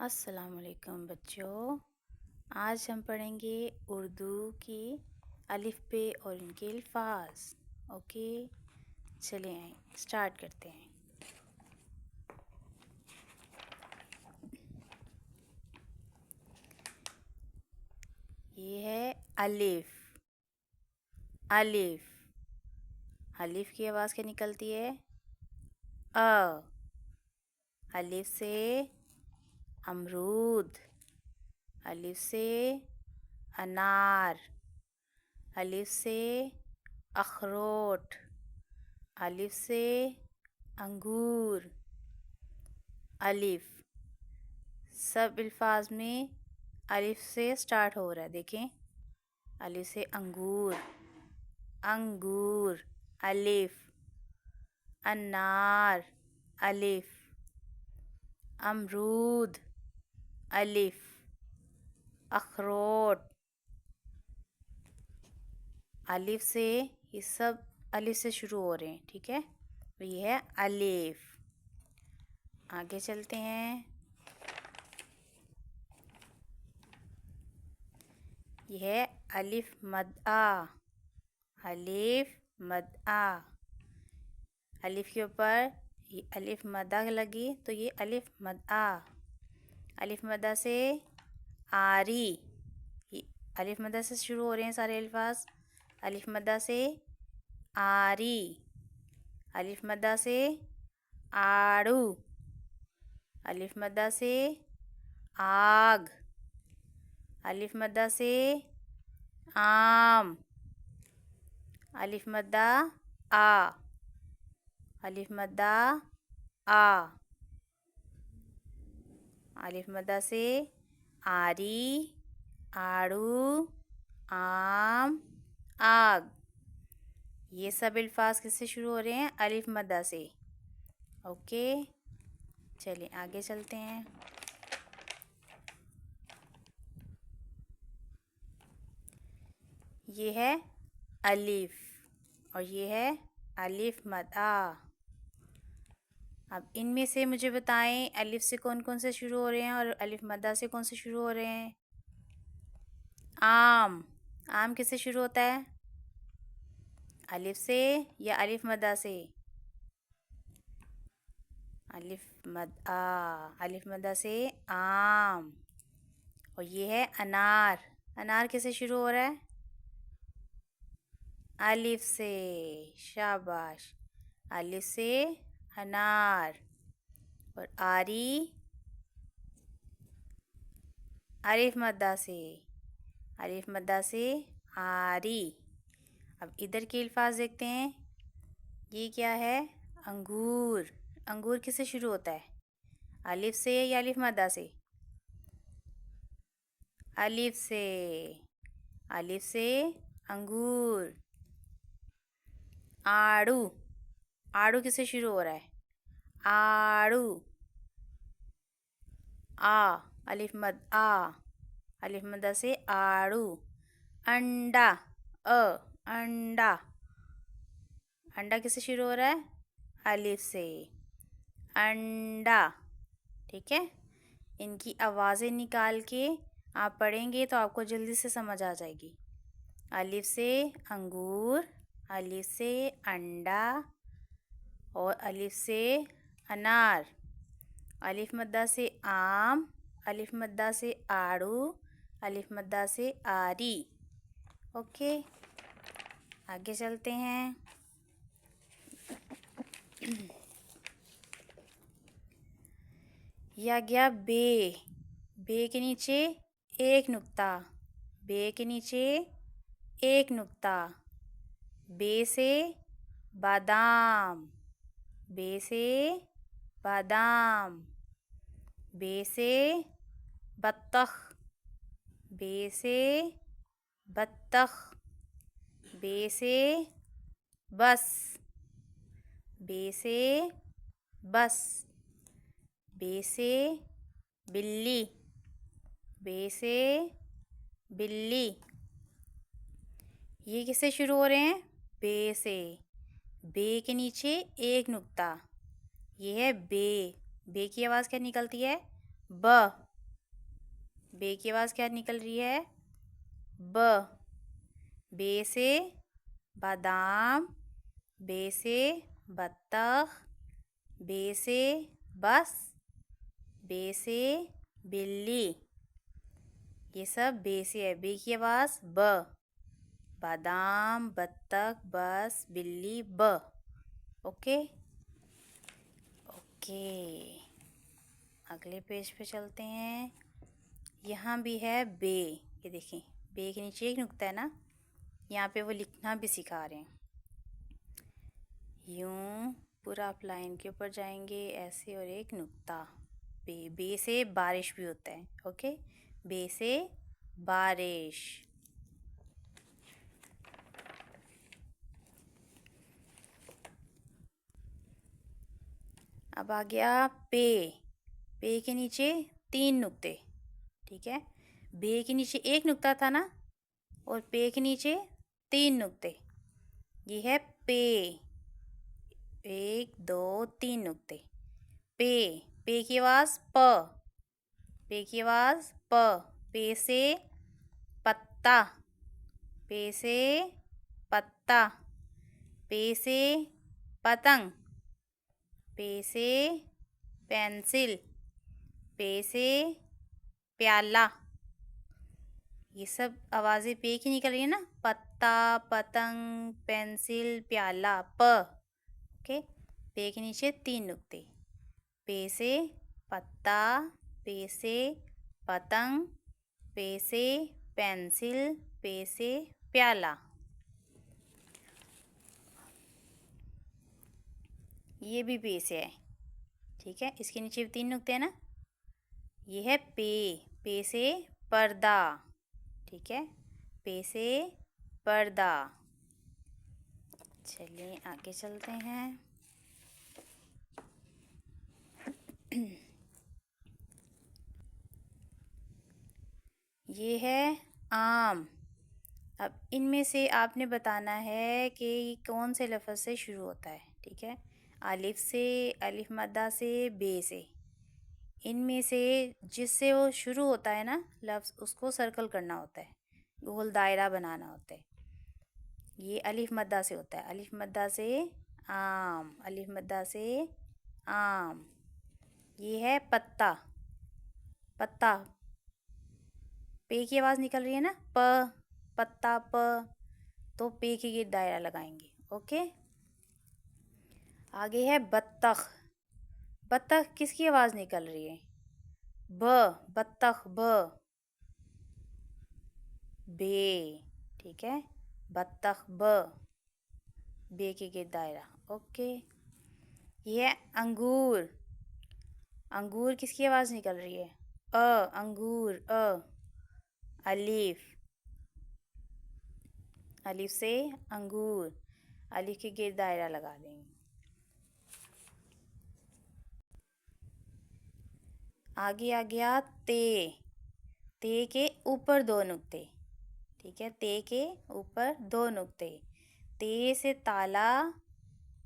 अस्सलाम वालेकुम बच्चों। आज हम पढ़ेंगे उर्दू की अलिफ बे और इनके अल्फाज। ओके, चलें आए स्टार्ट करते हैं। ये है अलिफ। अलिफ अलिफ की आवाज़ क्या निकलती है? अ। अलिफ से अमरूद, अलिफ से अनार, अलिफ से अखरोट, अलिफ से अंगूर। अलिफ सब अल्फाज में अलिफ से स्टार्ट हो रहा है। देखें, अलिफ से अंगूर, अंगूर, अलिफ। अनार, अलिफ। अमरूद, अलिफ। अखरोट, अलिफ से। ये सब अलिफ से शुरू हो रहे हैं, ठीक है। तो ये है अलिफ। आगे चलते हैं। यह है अलिफ मद आ। अलिफ मद आ। अलिफ के ऊपर ये अलिफ मदा लगी तो ये अलिफ मद आ। अलिफ मदा से आरी। ये अलिफ मदा से शुरू हो रहे हैं सारे अल्फाज। अलिफ मदा से आरी, अलिफ मदा से आड़ू, अलिफ मदा से आग, अलिफ मदा से आम, अलिफ मद्दा आ, अलिफ मद्दा आ। अलिफ मद्दा से आरी, आड़ू, आम, आग। ये सब अल्फाज किससे शुरू हो रहे हैं? अलिफ मद्दा से। ओके, चलिए आगे चलते हैं। ये है अलिफ और ये है अलिफ मद आ। अब इनमें से मुझे बताएं, अलिफ से कौन कौन से शुरू हो रहे हैं और अलिफ मद्दा से कौन से शुरू हो रहे हैं? आम। आम किससे शुरू होता है? अलिफ से या अलिफ मद्दा से? अलिफ मद आ। अलिफ मद्दा से आम। और ये है अनार। अनार किससे शुरू हो रहा है? अलिफ से। शाबाश। अलिफ से अनार। और आरी अलिफ मद्दा से। अलिफ मद्दा से आरी। अब इधर के अल्फाज देखते हैं। ये क्या है? अंगूर। अंगूर किससे शुरू होता है? अलिफ से या अलिफ मद्दा से? अलिफ से। अलिफ से अंगूर। आड़ू। आड़ू किससे शुरू हो रहा है? आड़ू। आ, अलिफ मद आ, अलिफ मद्दा से आड़ू। अंडा। अ, अंडा। अंडा किससे शुरू हो रहा है? अलिफ से। अंडा। ठीक है, इनकी आवाज़ें निकाल के आप पढ़ेंगे तो आपको जल्दी से समझ आ जाएगी। अलिफ से अंगूर, अलिफ से अंडा और अलिफ से अनार। अलिफ मद्दा से आम, अलिफ मद्दा से आड़ू, अलिफ मद्दा से आरी। ओके, आगे चलते हैं। या गया बे। बे के नीचे एक नुक्ता। बे के नीचे एक नुक्ता। बे से बादाम। बे से बादाम। बे से बत्तख। बे से बत्तख। बे से बस। बे से बस। बे से बिल्ली। बे से बिल्ली। ये किससे शुरू हो रहे हैं? बे से। बे के नीचे एक नुक्ता। ये है बे। बे की आवाज़ क्या निकलती है? ब। बे की आवाज़ क्या निकल रही है? ब। बे से बादाम, बे से बत्तख, बे से बस, बे से बिल्ली। ये सब बे से है। बे की आवाज़ ब। बादाम, बत्तख, बस, बिल्ली, ब। ओके ओके, अगले पेज पे चलते हैं। यहाँ भी है बे। ये देखिए, बे के नीचे एक नुक्ता है ना, यहाँ पे वो लिखना भी सिखा रहे हैं। यूं पूरा आप लाइन के ऊपर जाएंगे ऐसे, और एक नुक्ता। बे। बे से बारिश भी होता है। ओके, बे से बारिश। अब आ गया पे। पे के नीचे 3 नुक्ते। ठीक है, बे के नीचे एक नुक्ता था ना, और पे के नीचे 3 नुक्ते। ये है पे। 1 2 3 नुक्ते। पे। पे की आवाज़ प। पे की आवाज़ प। पे से पत्ता, पे से पत्ता, पे से पतंग, पे से पेंसिल, पे से प्याला। ये सब आवाज़ें पे की निकल रही है ना, पत्ता, पतंग, पेंसिल, प्याला, प। ओके, पे के नीचे 3 नुक्ते। पे से पत्ता, पे से पतंग, पे से पेंसिल, पे से प्याला। ये भी पे से है। ठीक है, इसके नीचे 3 नुक्ते हैं ना। ये है पे। पे से पर्दा। ठीक है, पे से पर्दा। चलिए आगे चलते हैं। ये है आम। अब इनमें से आपने बताना है कि कौन से लफ्ज़ से शुरू होता है। ठीक है, अलिफ से, अलिफ मद्दा से, बे से। इनमें से जिससे वो शुरू होता है ना लफ्ज़, उसको सर्कल करना होता है, गोल दायरा बनाना होता है। ये अलिफ मद्दा से होता है। अलिफ मद्दा से आम, अलिफ मद्दा से आम। ये है पत्ता। पत्ता, पे की आवाज़ निकल रही है ना, प, पत्ता, प। तो पे के गिर्द दायरा लगाएंगे। ओके, आगे है बत्तख। बत्तख किसकी आवाज़ निकल रही है? ब। बत्तख, ब। बे। ठीक है, बत्तख, ब। बे के गिर्द दायरा। ओके, ये है अंगूर। अंगूर किसकी आवाज़ निकल रही है? अ। अंगूर, अ। अलिफ, अलिफ से अंगूर। अलिफ के गिर्द दायरा लगा देंगे। आगे आ गया ते। ते के ऊपर 2 नुक्ते। ठीक है, ते के ऊपर 2 नुक्ते। ते से ताला,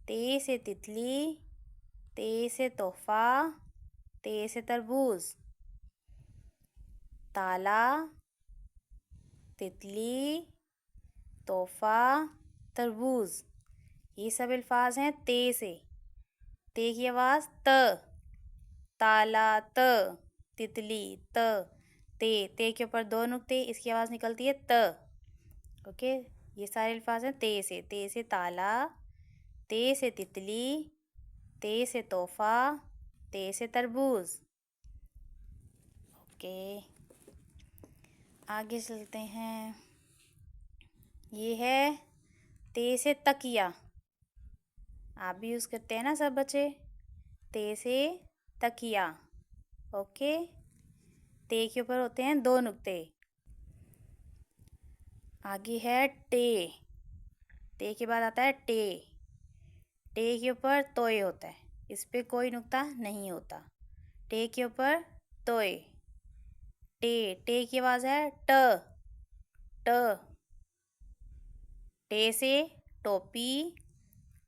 ते से तितली, ते से तोहफा, ते से तरबूज। ताला, तितली, तोहफा, तरबूज। ये सब अल्फाज हैं ते से। ते की आवाज़ त। ताला, त। तितली, त। ते के ऊपर 2 नुक्ते, इसकी आवाज़ निकलती है त। ओके, ये सारे अल्फाज हैं ते से। ते से ताला, ते से तितली, ते से तोहफा, ते से तरबूज। ओके, आगे चलते हैं। ये है ते से तकिया। आप भी यूज़ करते हैं ना सब बच्चे? ते से तकिया। ओके, ते के ऊपर होते हैं 2 नुक्ते। आगे है टे। टे के बाद आता है टे। टे के ऊपर तोय होता है, इस पे कोई नुक्ता नहीं होता। टे के ऊपर तोय। टे। टे की आवाज़ है ट। ट। टे से टोपी,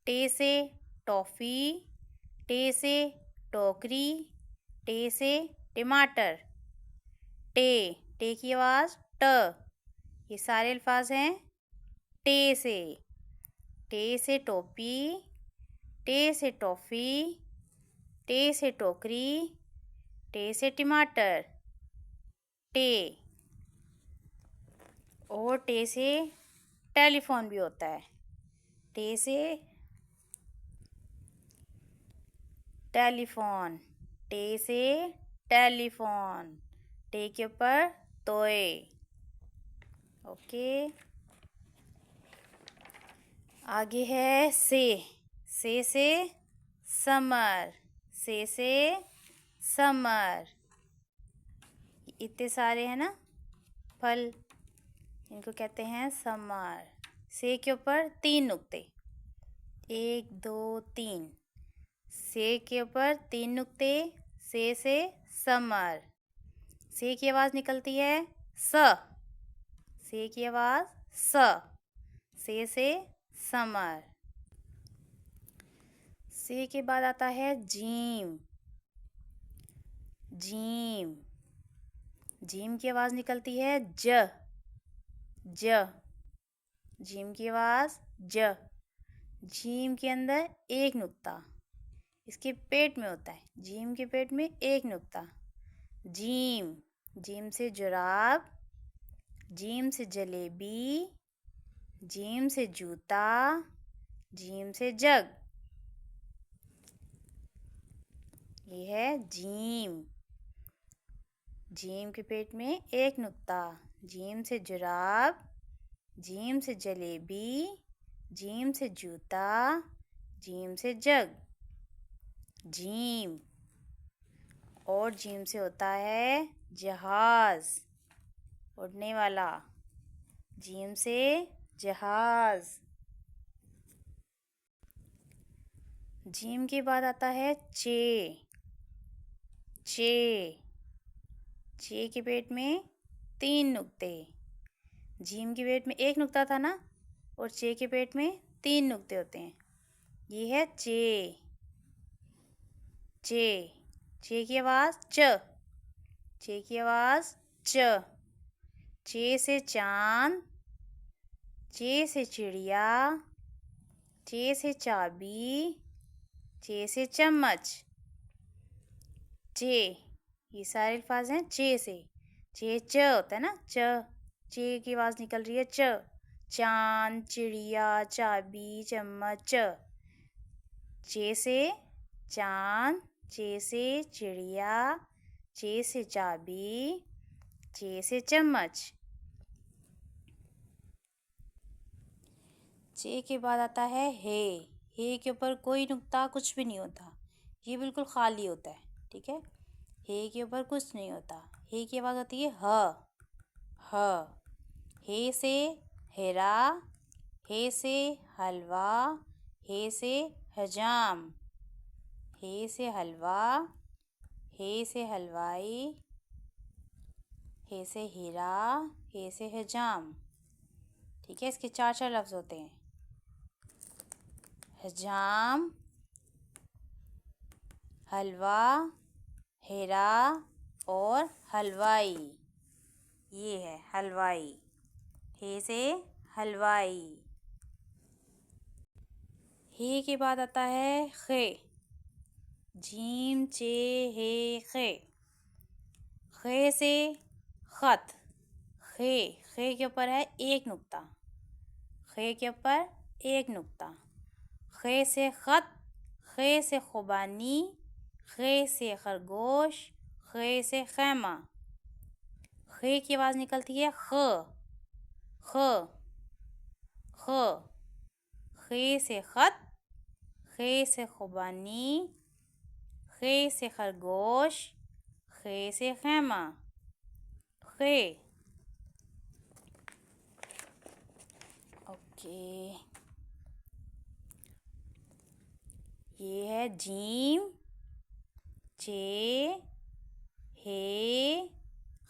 टे से टॉफ़ी, टे से टोकरी, टे से टमाटर। टे की आवाज़ ट। ये सारे अल्फाज हैं टे से। टे से टोपी, टे से टॉफ़ी, टे से टोकरी, टे से टमाटर, टे। और टे से टेलीफोन भी होता है। टे से टेलीफोन, टे से टेलीफोन, टे के ऊपर तोए। ओके, आगे है से समर, से समर। इतने सारे हैं ना फल, इनको कहते हैं समर। से के ऊपर 3 नुक्ते, 1 2 3। से के ऊपर 3 नुक्ते, से समर। से की आवाज़ निकलती है स। से की आवाज़ से समर। से के बाद आता है जीम। जीम, जीम की आवाज़ निकलती है ज। जीम की आवाज़ ज। जीम के अंदर 1 नुक्ता, इसके पेट में होता है। जीम के पेट में 1 नुक्ता। जीम, जीम से जुराब, जीम से जलेबी, जीम से जूता, जीम से जग। ये है जीम। जीम के पेट में 1 नुक्ता। जीम से जुराब, जीम से जलेबी, जीम से जूता, जीम से जग। जीम। और जीम से होता है जहाज, उड़ने वाला। जीम से जहाज। जीम के बाद आता है चे। चे के पेट में 3 नुक्ते। जीम के पेट में 1 नुक्ता था ना, और चे के पेट में 3 नुक्ते होते हैं। ये है चे। चे की आवाज़ च। चे की आवाज़ च। चे से चांद, चे से चिड़िया, चे से चाबी, चे से चम्मच। चे, ये सारे अल्फाज हैं चे से। चे च होता है ना, चे की आवाज़ निकल रही है च। चांद, चिड़िया, चाबी, चम्मच। चे से चांद, चे से चिड़िया, चे से चाबी, चे से चम्मच। चे के बाद आता है हे। हे के ऊपर कोई नुक्ता, कुछ भी नहीं होता, ये बिल्कुल खाली होता है। ठीक है, हे के ऊपर कुछ नहीं होता। हे की आवाज़ होती है ह। हे से हेरा, हे से हलवा, हे से हजाम। हे से हलवा, हे से हलवाई, हे से हीरा, हे से हजाम। ठीक है, इसके 4 लफ्ज़ होते हैं। हजाम, हलवा, हीरा और हलवाई। ये है हलवाई। हे से हलवाई। हे के बाद आता है खे। जीम चे हे खे। खे से खत। खे के ऊपर है 1 नुक्ता। खे के ऊपर 1 नुक्ता। खे से खत, खे से खुबानी, खे से खरगोश, खे से खैमा। खे की आवाज़ निकलती है ख। खे से खत, खे से खुबानी, खे से खरगोश, खे से खैमा। खे। ओके, ये है जीम चे हे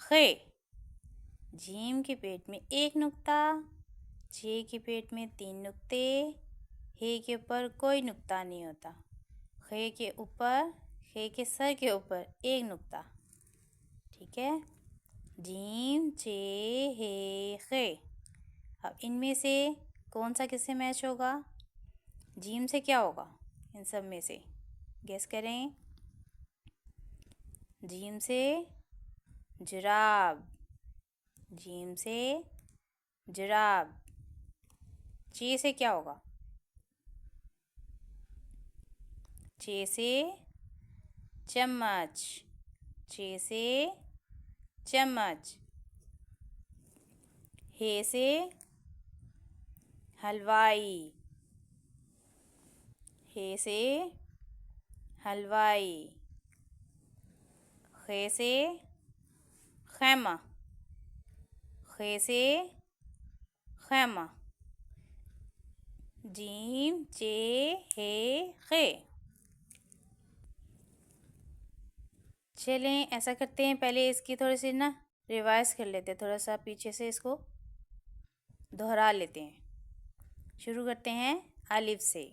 खे। जीम के पेट में 1 नुक्ता, चे के पेट में 3 नुक्ते, हे के ऊपर कोई नुक्ता नहीं होता। खे के ऊपर, खे के सर के ऊपर 1 नुक्ता। ठीक है, जीम चे हे खे। अब इनमें से कौन सा किससे मैच होगा? जीम से क्या होगा इन सब में से? गेस करें। जीम से जुराब, जीम से जुराब। चे से क्या होगा? चे से चम्मच, चे से चम्मच। हे से हलवाई, हे से हलवाई। खे से खैमा, खे से खैमा। जीम चे हे खे। चलें ऐसा करते हैं, पहले इसकी थोड़ी सी ना रिवाइज कर लेते हैं, थोड़ा सा पीछे से इसको दोहरा लेते हैं। शुरू करते हैं अलिफ से।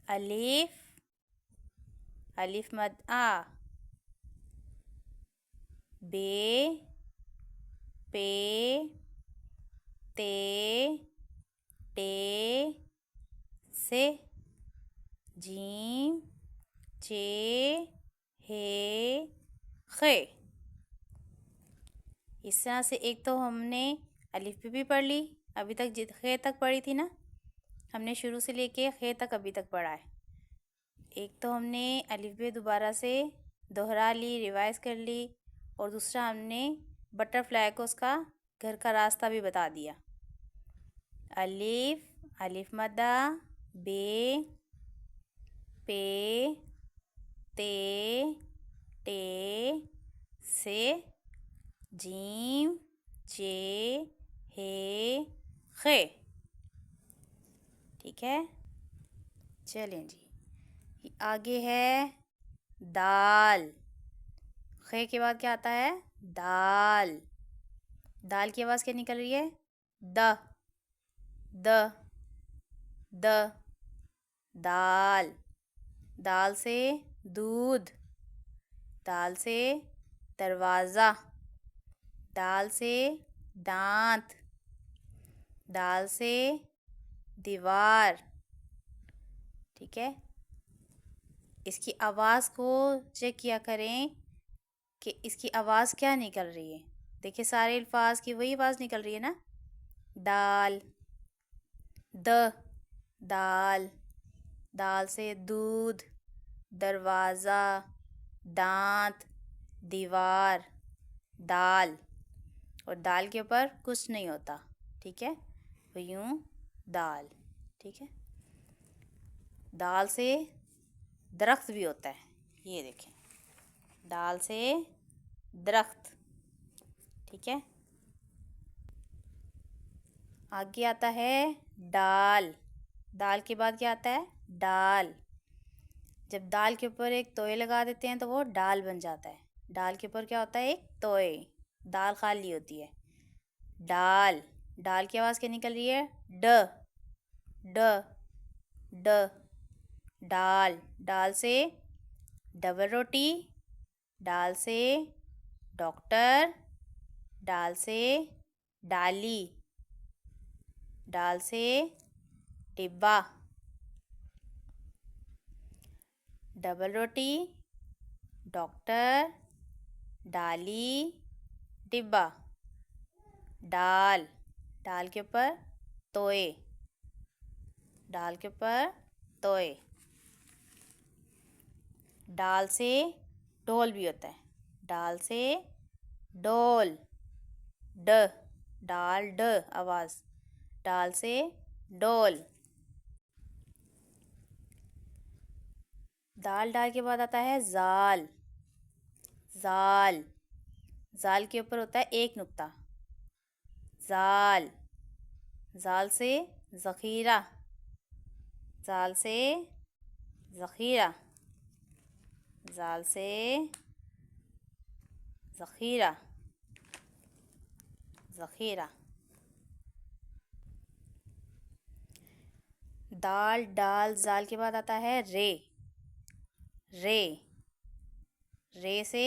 अलिफ, अलिफ मद आ। बे, पे, ते, टे, से। जीम चे हे खे। इस तरह से एक तो हमने अलिफ भी पढ़ ली, अभी तक खे तक पढ़ी थी ना हमने, शुरू से लेके खे तक अभी तक पढ़ा है। एक तो हमने अलिफ बे दोबारा से दोहरा ली, रिवाइज कर ली, और दूसरा हमने बटरफ्लाई को उसका घर का रास्ता भी बता दिया। अलिफ, अलिफ मद्दा, बे, पे, ते, टे, से। जीम चे हे खे। ठीक है, चलें जी। आगे है दाल। खे के बाद क्या आता है? दाल। दाल की आवाज़ क्या निकल रही है? द, द, द। दाल। दाल से दूध, दाल से दरवाज़ा, दाल से दांत, दाल से दीवार। ठीक है, इसकी आवाज़ को चेक किया करें कि इसकी आवाज़ क्या निकल रही है। देखिए सारे अल्फाज की वही आवाज़ निकल रही है ना। दाल, द, दाल। दाल से दूध, दरवाज़ा, दांत, दीवार, दाल। और दाल के ऊपर कुछ नहीं होता, ठीक है, वो यूँ दाल। ठीक है, दाल से दरख्त भी होता है, ये देखें, दाल से दरख्त। ठीक है, आगे आता है दाल। दाल के बाद क्या आता है? डाल। जब दाल के ऊपर एक तोय लगा देते हैं तो वो डाल बन जाता है। डाल के ऊपर क्या होता है? एक तोय, दाल खाली होती है। डाल। डाल की आवाज़ क्या निकल रही है? ड, ड, ड। डाल। डाल से डबल रोटी, डाल से डॉक्टर, डाल से डाली, डाल से डिब्बा। डबल रोटी, डॉक्टर, डाली, डिब्बा। डाल। डाल के ऊपर तोय, डाल के ऊपर तोय। डाल से ढोल भी होता है, डाल से डोल, ड, डाल ड आवाज़, डाल से डोल। दाल डाल के बाद आता है जाल। जाल। जाल के ऊपर होता है एक नुक्ता, जाल। जाल से ज़ख़ीरा, जाल से ज़ख़ीरा, जाल से ज़ख़ीरा, ज़ख़ीरा। दाल, डाल, जाल के बाद आता है रे। रे। रे से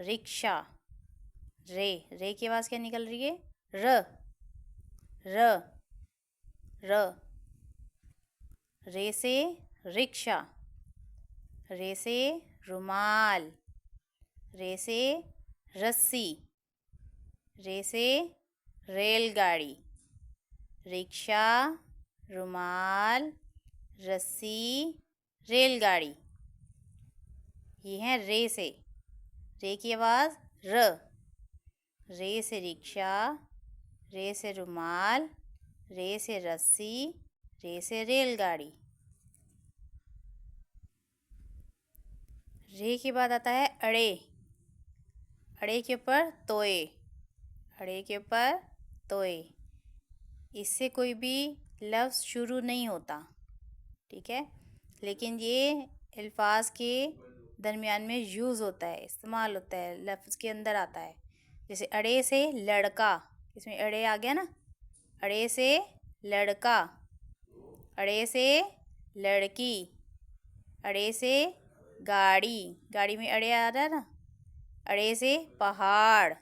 रिक्शा, रे की आवाज़ क्या निकल रही है? र र र। रे से रिक्शा, रे से रुमाल, रे से रस्सी, रे से रेलगाड़ी। रिक्शा, रुमाल, रस्सी, रेलगाड़ी, ये है रे से। रे की आवाज़ र। रे से रिक्शा, रे से रुमाल, रे से रस्सी, रे से रेलगाड़ी। रे के बाद आता है अड़े। अड़े के ऊपर तोए, अड़े के ऊपर तोए। इससे कोई भी लफ्ज़ शुरू नहीं होता, ठीक है, लेकिन ये अल्फाज के दरमियान में यूज़ होता है, इस्तेमाल होता है, लफ्ज़ के अंदर आता है। जैसे अड़े से लड़का, इसमें अड़े आ गया ना। अड़े से लड़का, अड़े से लड़की, अड़े से गाड़ी, गाड़ी में अड़े आ रहा है ना। अड़े से पहाड़,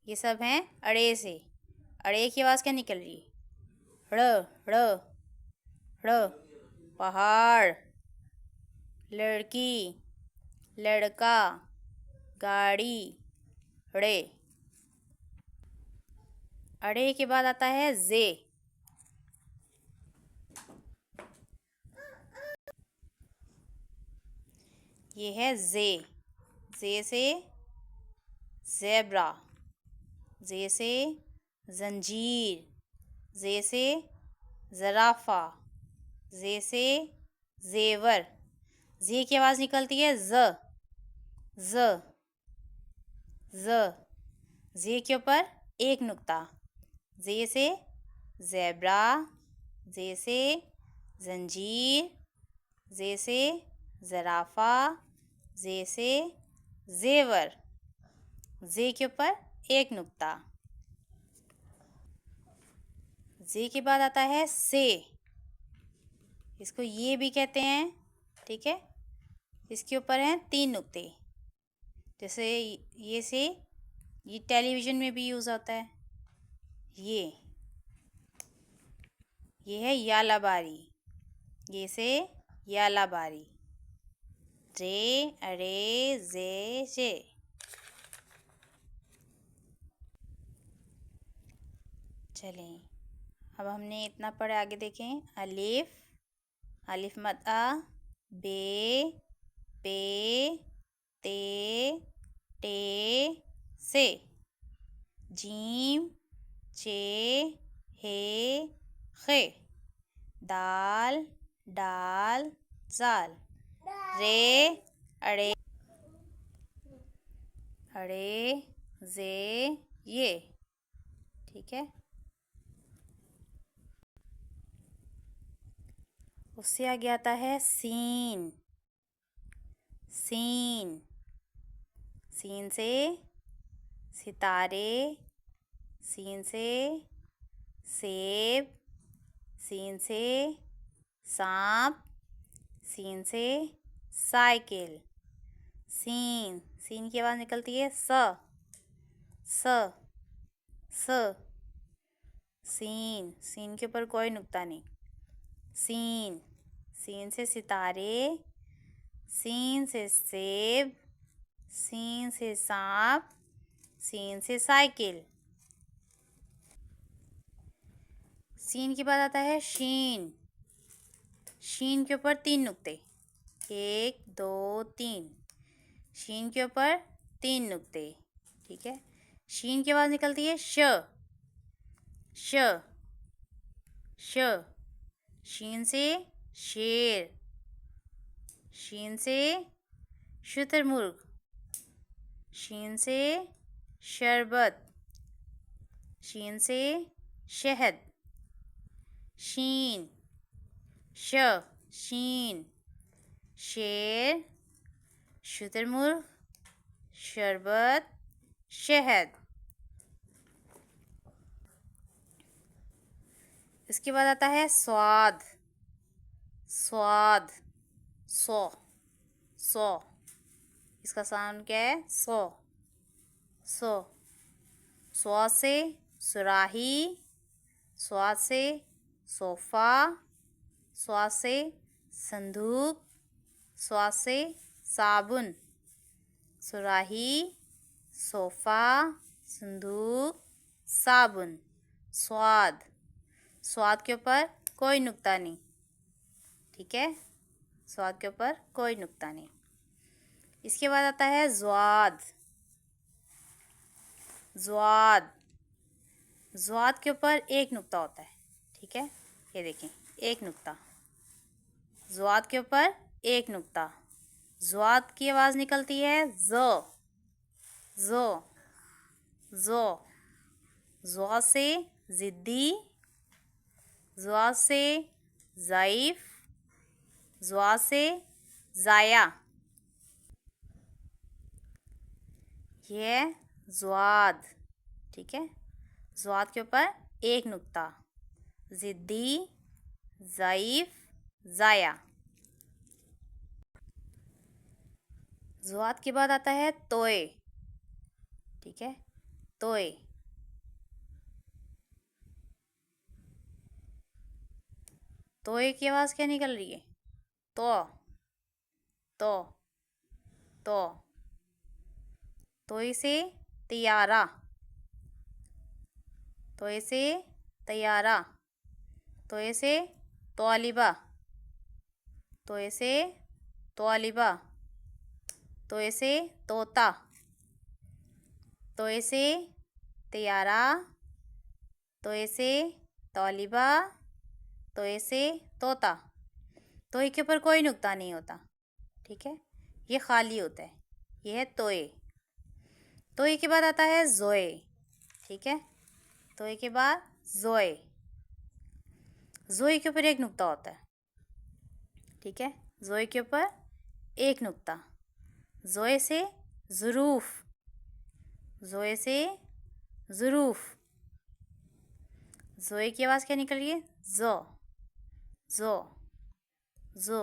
ये सब हैं अड़े से। अड़े की आवाज़ क्या निकल रही है? ड़ ड़ ड़। पहाड़, लड़की, लड़का, गाड़ी, ड़े। अड़े के बाद आता है जे। ये है जे। जे से ज़ेब्रा, जे से जंजीर, जे से ज़राफ़ा, जे से ज़ेवर। जे की आवाज़ निकलती है ज ज ज। जे के ऊपर एक नुक्ता। जे से ज़ेब्रा, जे से जंजीर, जे से ज़राफ़ा, जे से ज़ेवर। जे के ऊपर एक नुक्ता। जे के बाद आता है से। इसको ये भी कहते हैं, ठीक है। इसके ऊपर हैं 3 नुक्ते। जैसे ये से, ये टेलीविज़न में भी यूज़ होता है। ये है यालाबारी, ये से यालाबारी। रे अड़े जे जे। चलें, अब हमने इतना पढ़े, आगे देखें। अलिफ, अलिफ मद आ, बे, पे, ते, टे, से। जीम, चे, हे, खे। दाल, डाल, जाल। रे अड़े अड़े जे ये, ठीक है। उससे आगे आता है सीन। सीन, सीन से सितारे, सीन से सेब, सीन से सांप, सीन से साइकिल। सीन, सीन की आवाज़ निकलती है स स स। सीन, सीन के ऊपर कोई नुक्ता नहीं। सीन, सीन से सितारे, सीन से सेब, सीन से सांप, सीन से साइकिल। सीन के बाद आता है शीन। शीन के ऊपर 3 नुक्ते, 1 2 3। शीन के ऊपर 3 नुक्ते, ठीक है। शीन की आवाज़ निकलती है श श श। शीन से शेर, शीन से शुतुरमुर्ग, शीन से शरबत, शीन से शहद। शीन श, शीन, शेर, शुतुरमुर्ग, शरबत, शहद। इसके बाद आता है स्वाद। स्वाद, सौ, सौ। इसका साउंड क्या है? सौ, सो। स्वा से सुराही, स्वा से सोफ़ा, स्वा से संदूक, स्वा से साबुन। सुराही, सोफ़ा, संदूक, साबुन। स्वाद। स्वाद के ऊपर कोई नुक्ता नहीं, ठीक है। स्वाद के ऊपर कोई नुक्ता नहीं। इसके बाद आता है ज़्वाद। ज़्वाद। ज़्वाद के ऊपर एक नुक्ता होता है, ठीक है। ये देखें, एक नुक्ता। ज़्वाद के ऊपर एक नुक्ता। ज़्वाद की आवाज़ निकलती है ज़, ज़ो, ज़ो। ज़्वा से ज़िद्दी, ज़्वा से ज़ईफ़, ज़्वा से ज़ाया। ये ज़्वाद, ठीक है। ज़्वाद के ऊपर एक नुक्ता। ज़िद्दी, ज़ईफ़, ज़ाया। ज़्वाद के बाद आता है तोए, ठीक है। तोए। तोए की आवाज़ क्या निकल रही है? तो, तो, तो। तोए से तियारा, तोए से तैयारा। तोए से तौलिबा, तोए से तौलिबा। तोए से तोता, तोए से तियारा, तोए से तौलिबा, तोए से तोता। तोए के ऊपर कोई नुक्ता नहीं होता, ठीक है। ये खाली होता है। ये है तोए। तोए के बाद आता है ज़ोए, ठीक है। तोए के बाद ज़ोए। ज़ोए के ऊपर एक नुक्ता होता है, ठीक है। ज़ोए के ऊपर एक नुक्ता। ज़ोए से ज़ुरूफ़, ज़ोए से ज़ुरूफ़। ज़ोए की आवाज़ क्या निकल रही है? ज़ो, ज़ो, ज़ो।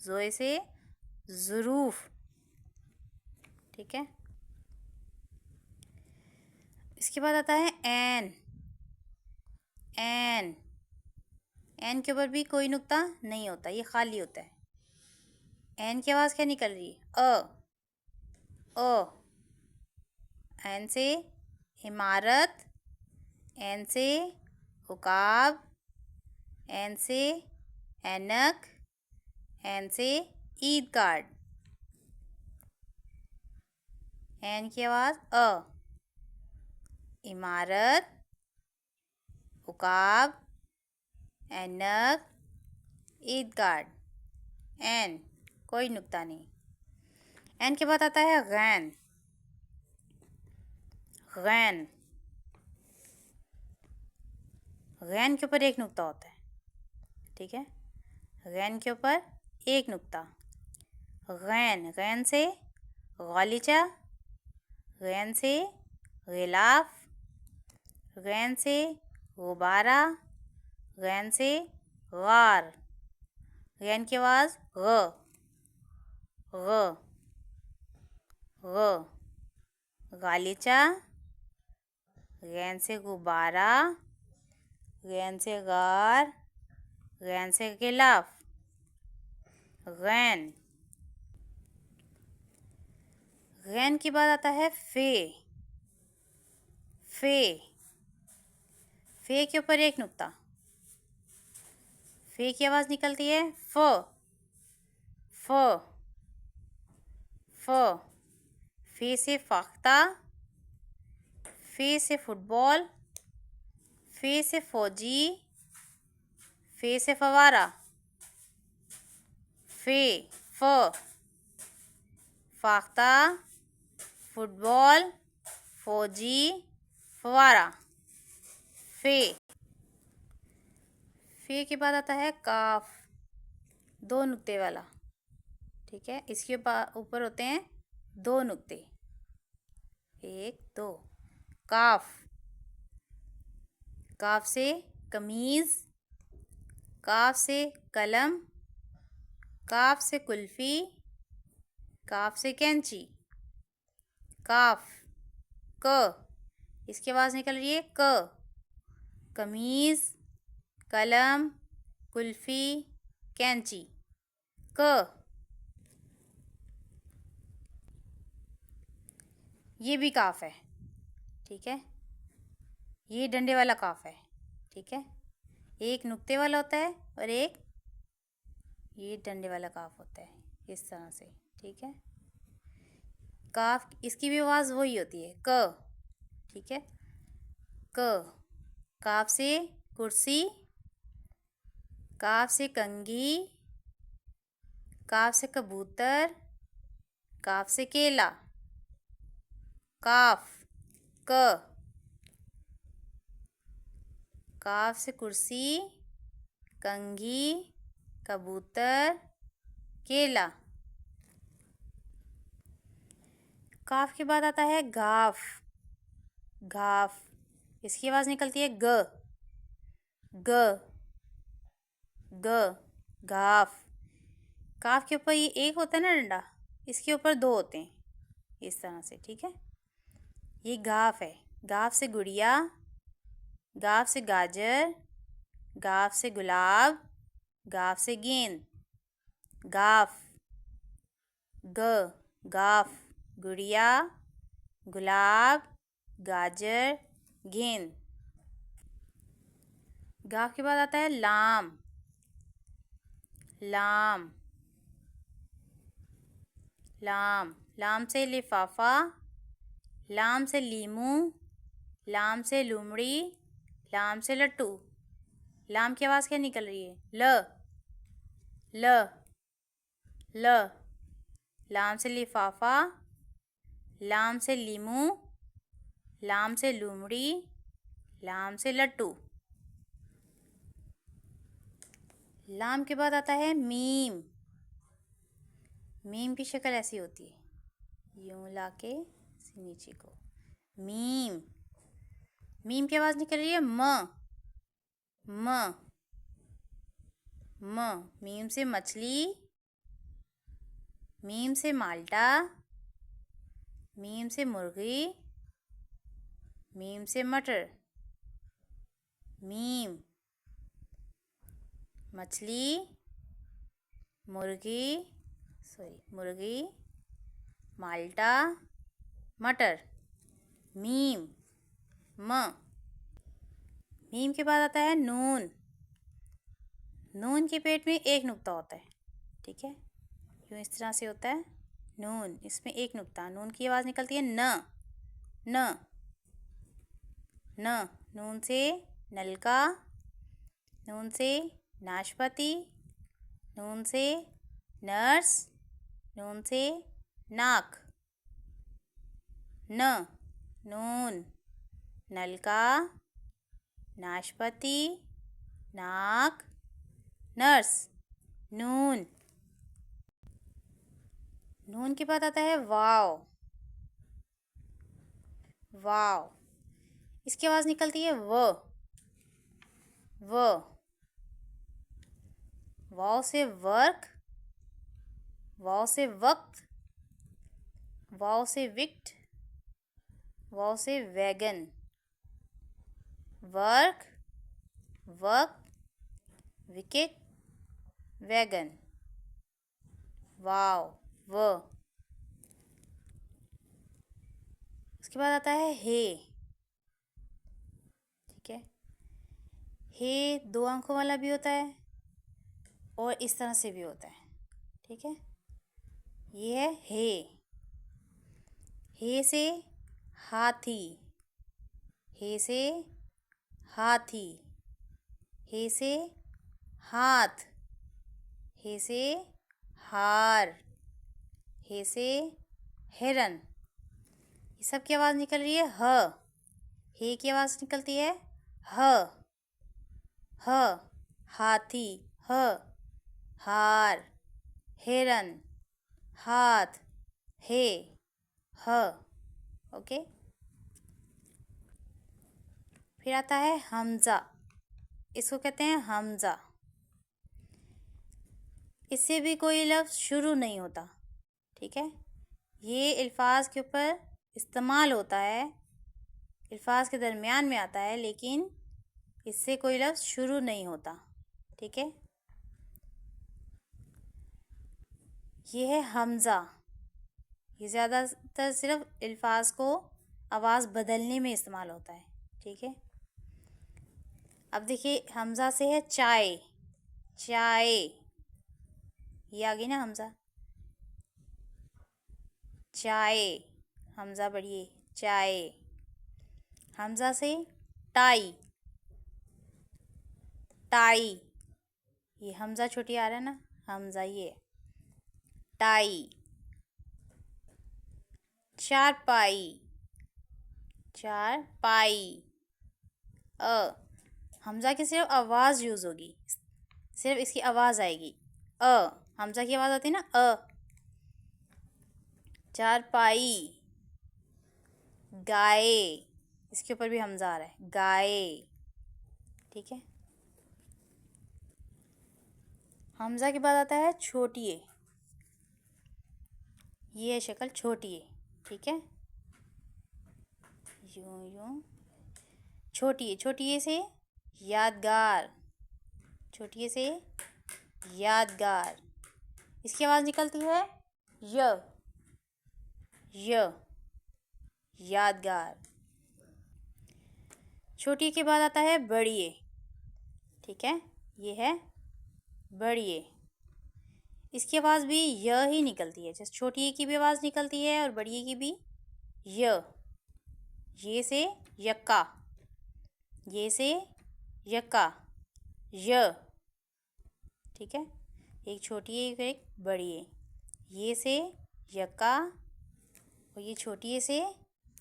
ज़ोए से ज़ुरूफ़, ठीक है। इसके बाद आता है ऐन। ऐन। ऐन के ऊपर भी कोई नुक्ता नहीं होता, ये खाली होता है। ऐन की आवाज़ क्या निकल रही है? अ। ऐन से इमारत, ऐन से उकाब, ऐन से ऐनक, ऐन से ईद कार्ड। ऐन की आवाज़ अ। इमारत, उकाब, ऐनक, ईद कार्ड। ऐन, कोई नुक्ता नहीं। ऐन के बाद आता है गैन। गैन। गैन के ऊपर एक नुक्ता होता है, ठीक है। गैन के ऊपर एक नुक्ता। गैन। गैन से गालिचा, गैन से गिलाफ, गैन से गुब्बारा, गैन से गार। गैन की आवाज़ ग, ग, ग। गालिचा, गैन से गुब्बारा, गैन से गार, गैन से गिलाफ। गैन। गैन के बाद आता है फे। फे। फे के ऊपर एक नुक्ता। फे की आवाज़ निकलती है फ, फ, फ। फे से फाख्ता, फे से फुटबॉल, फे से फौजी, फे से फवारा। फे, फ। फाख्ता, फुटबॉल, फौजी, फवारा। फे। फे के बाद आता है काफ, दो नुक्ते वाला, ठीक है। इसके ऊपर होते हैं दो नुक्ते, एक दो। काफ। काफ से कमीज़, काफ से कलम, काफ से कुल्फ़ी, काफ से कैंची। काफ। क, इसकी आवाज़ निकल रही है क। कमीज़, कलम, कुल्फ़ी, कैंची, क। ये भी काफ है, ठीक है। ये डंडे वाला काफ है, ठीक है। एक नुक्ते वाला होता है और एक ये डंडे वाला काफ होता है, इस तरह से, ठीक है। काफ, इसकी भी आवाज़ वही होती है क, ठीक है। क, काफ से कुर्सी, काफ से कंघी, काफ से कबूतर, काफ से केला, काफ, क। काफ से कुर्सी, कंघी, कबूतर, केला। काफ के बाद आता है घाफ, घाफ, इसकी आवाज़ निकलती है ग, ग, ग, घाफ। काफ के ऊपर ये एक होता है ना डंडा, इसके ऊपर दो होते हैं, इस तरह से, ठीक है। ये घाफ है। घाफ से गुड़िया, घाफ से गाजर, घाफ से गुलाब, घाफ से गेंद, घाफ, ग, घाफ, गुड़िया, गुलाब, गाजर, गेंद। घाफ के बाद आता है लाम, लाम, लाम, लाम से लिफाफा, लाम से लीमू, लाम से लुमड़ी, लाम से लट्टू। लाम की आवाज़ क्या निकल रही है? ल, ल, ल। लाम से लिफाफा, लाम से लीमू, लाम से लुमड़ी, लाम से लट्टू। लाम के बाद आता है मीम। मीम की शक्ल ऐसी होती है, यूं लाके से नीचे को, मीम। मीम की आवाज़ निकल रही है म, म, म। मीम से मछली, मीम से माल्टा, मीम से मुर्गी, मीम से मटर। मीम, मछली, मुर्गी, मुर्गी, माल्टा, मटर। मीम, म। मीम के बाद आता है नून। नून के पेट में एक नुक्ता होता है, ठीक है। यूँ इस तरह से होता है नून, इसमें एक नुक्ता। नून की आवाज़ निकलती है न, न, न। नून से नलका, नून से नाशपाती, नून से नर्स, नून से नाक। न, नून, नलका, नाशपाती, नाक, नर्स, नून। नून के बाद आता है वाव, वाव। इसकी आवाज़ निकलती है व, व। वाव से वर्क, वाव से वक्त, वाव से विक्ट, वाव से वैगन। वर्क, वक्त, विकेट, वैगन, वाव, व। उसके बाद आता है हे, ठीक है। हे दो आंखों वाला भी होता है और इस तरह से भी होता है, ठीक है। ये है हे। हे से हाथी, हे से हाथी, हे से हाथ, हे से हार, हे से हिरन। ये सब की आवाज़ निकल रही है ह। हे की आवाज़ निकलती है ह, ह। हाथी, ह। हार, हिरन, हाथ, हे, ह। ओके। फिर आता है हमजा। इसको कहते हैं हमजा। इससे भी कोई लफ्ज़ शुरू नहीं होता, ठीक है। ये अल्फाज के ऊपर इस्तेमाल होता है अल्फाज के दरमियान में आता है, लेकिन इससे कोई लफ्ज़ शुरू नहीं होता। ठीक है, ये है हमज़ा। ये ज़्यादातर सिर्फ अल्फाज को आवाज़ बदलने में इस्तेमाल होता है। ठीक है, अब देखिए हमज़ा से है चाय। चाय, ये आ गई ना हमज़ा। चाय, हमज़ा बढ़िए, चाय। हमज़ा से टाई। टाई, ये हमज़ा छोटी आ रहा है ना, हमज़ा ये टाई। चारपाई। चारपाई, हमज़ा की सिर्फ आवाज़ यूज़ होगी, सिर्फ इसकी आवाज़ आएगी। हमज़ा की आवाज़ आती है ना, चारपाई। गाय, इसके ऊपर भी हमज़ा आ रहा है, गाय। ठीक है, हमज़ा के बाद आता है छोटिए। ये है शक्ल छोटिए। ठीक है, यूं यूं छोटिए। छोटिए से यादगार। छोटिए से यादगार, इसकी आवाज़ निकलती है य। यादगार। छोटी के बाद आता है बड़िए। ठीक है, ये है बड़िए। इसकी आवाज़ भी य ही निकलती है, जैसे छोटी की भी आवाज़ निकलती है और बड़िए की भी य। ये से यक्का। ये से यक्का, य। ठीक है, एक छोटी है एक बड़ी है। ये से यक्का और ये छोटी से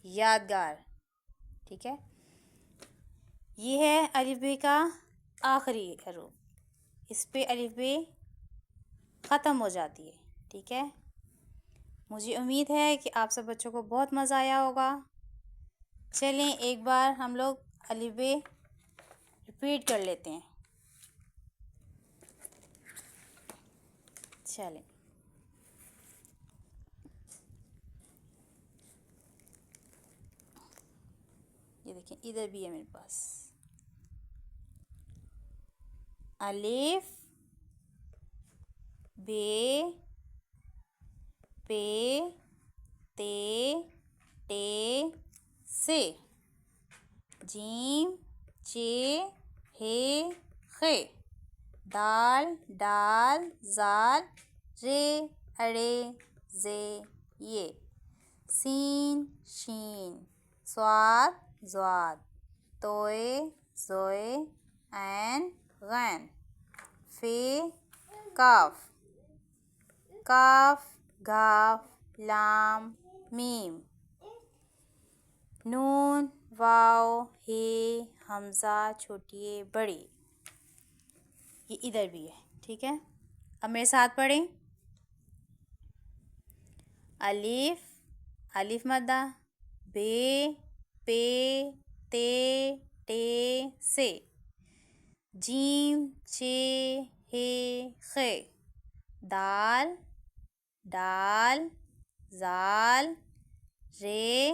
यादगार। ठीक है, ये है अलिफ बे का आखिरी हरूफ। इस पे अलिफ बे ख़त्म हो जाती है। ठीक है, मुझे उम्मीद है कि आप सब बच्चों को बहुत मज़ा आया होगा। चलें एक बार हम लोग अलिफ बे रिपीट कर लेते हैं। चलें, ये देखें इधर भी है मेरे पास। अलिफ बे पे ते टे से। जीम चे हे खे। दाल डाल जाल रे अड़े जे ये। सीन शीन स्वाद ज़्वाद। तोए ज़ोए ऐन गैन। फे काफ। काफ घाफ लाम मीम। नून वाव हे हमज़ा छोटी बड़ी। ये इधर भी है। ठीक है, अब मेरे साथ पढ़ें। अलिफ, अलिफ मद्दा। बे पे ते टे से। जीम चे हे खे। दाल डाल जाल रे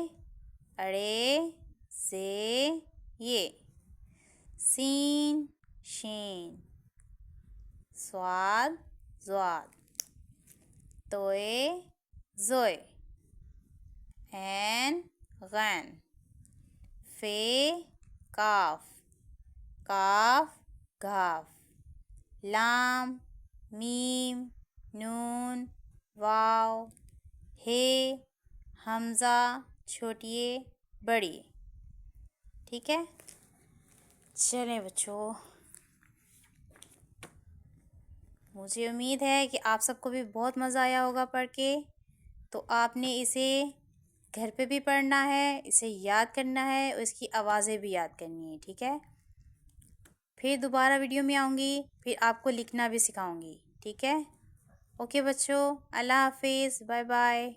अड़े से ये। सीन शीन स्वाद ज़्वाद। तोए ज़ोए ऐन गैन। फे काफ। काफ घाफ। लाम मीम नून वाव हे हमज़ा छोटिए बड़ी। ठीक है, चलें बच्चों, मुझे उम्मीद है कि आप सबको भी बहुत मज़ा आया होगा पढ़ के। तो आपने इसे घर पे भी पढ़ना है, इसे याद करना है और इसकी आवाज़ें भी याद करनी है। ठीक है, फिर दोबारा वीडियो में आऊँगी, फिर आपको लिखना भी सिखाऊंगी। ठीक है, ओके बच्चों, अल्लाह हाफिज़, बाय बाय।